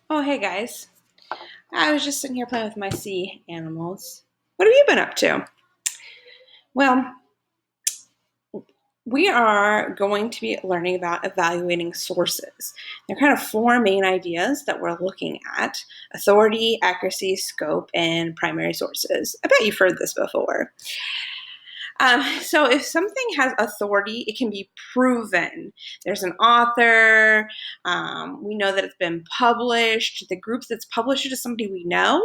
Oh, hey guys. I was just sitting here playing with my sea animals. What have you been up to? Well, we are going to be learning about evaluating sources. There are kind of four main ideas that we're looking at: authority, accuracy, scope, and primary sources. I bet you've heard this before. So if something has authority, it can be proven. There's an author. We know that it's been published. The group that's published it is somebody we know,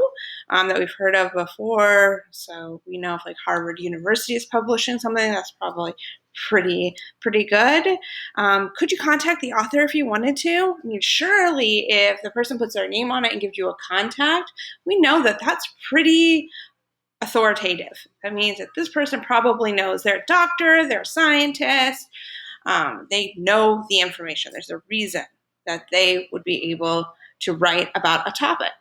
that we've heard of before. So we know if like Harvard University is publishing something, that's probably pretty good. Could you contact the author if you wanted to? I mean, surely if the person puts their name on it and gives you a contact, we know that that's pretty authoritative. That means that this person probably knows. They're a doctor, they're a scientist, they know the information. There's a reason that they would be able to write about a topic.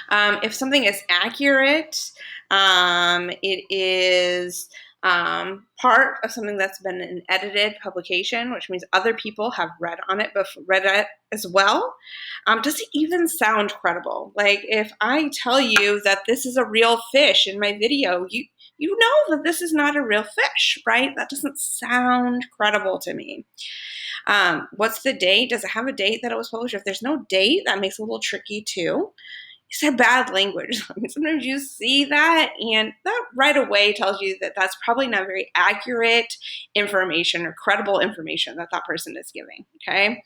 If something is accurate, it is part of something that's been an edited publication, which means other people have read it as well. Does it even sound credible? Like if I tell you that this is a real fish in my video, you know that this is not a real fish, right? That doesn't sound credible to me. What's the date? Does it have a date that it was published? If there's no date, that makes it a little tricky too. Is there bad language? I mean, sometimes you see that, and that right away tells you that that's probably not very accurate information or credible information that that person is giving. Okay. And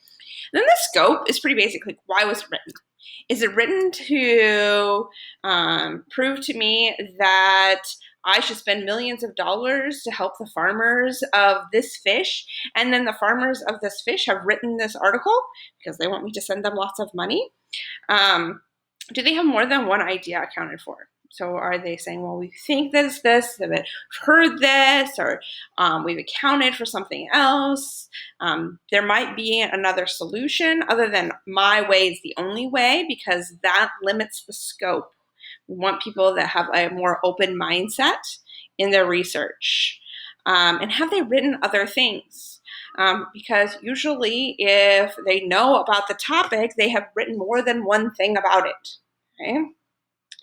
then the scope is pretty basic. Like, why was it written? Is it written to prove to me that I should spend millions of dollars to help the farmers of this fish? And then the farmers of this fish have written this article because they want me to send them lots of money. Do they have more than one idea accounted for? So are they saying, well, we think that it's this, that we've heard this, or we've accounted for something else? There might be another solution other than my way is the only way, because that limits the scope. We want people that have a more open mindset in their research. And have they written other things? Because usually if they know about the topic, they have written more than one thing about it. Okay?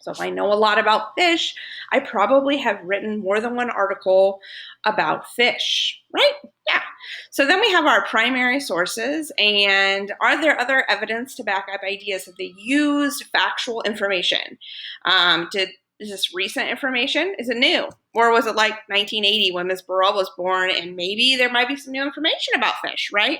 So if I know a lot about fish, I probably have written more than one article about fish, right? Yeah. So then we have our primary sources, and are there other evidence to back up ideas that they used factual information? Is this recent information? Is it new? Or was it like 1980 when Ms. Burrell was born, and maybe there might be some new information about fish, right?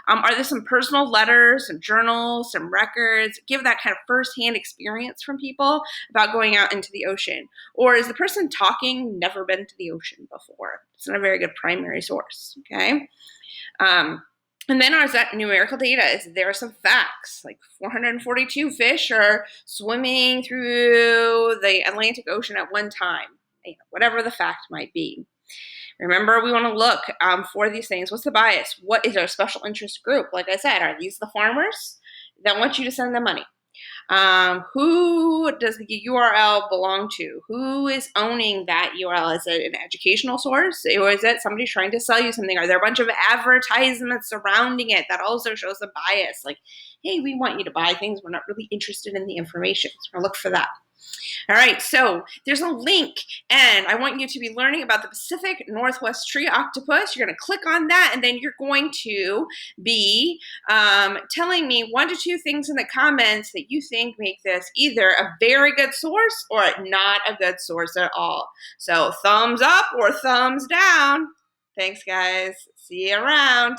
Are there some personal letters, some journals, some records? Give that kind of firsthand experience from people about going out into the ocean. Or is the person talking never been to the ocean before? It's not a very good primary source, okay? And then is that numerical data? Is there some facts? Like 442 fish are swimming through the Atlantic Ocean at one time, whatever the fact might be. Remember, we want to look for these things. What's the bias? What is our special interest group? Like I said, are these the farmers that want you to send them money? Who does the URL belong to? Who is owning that URL? Is it an educational source, or is it somebody trying to sell you something? Are there a bunch of advertisements surrounding it that also shows a bias? Like, hey, we want you to buy things. We're not really interested in the information. So we're going to look for that. All right, so there's a link, and I want you to be learning about the Pacific Northwest tree octopus. You're going to click on that, and then you're going to be telling me 1 to 2 things in the comments that you think make this either a very good source or not a good source at all. So thumbs up or thumbs down. Thanks, guys. See you around.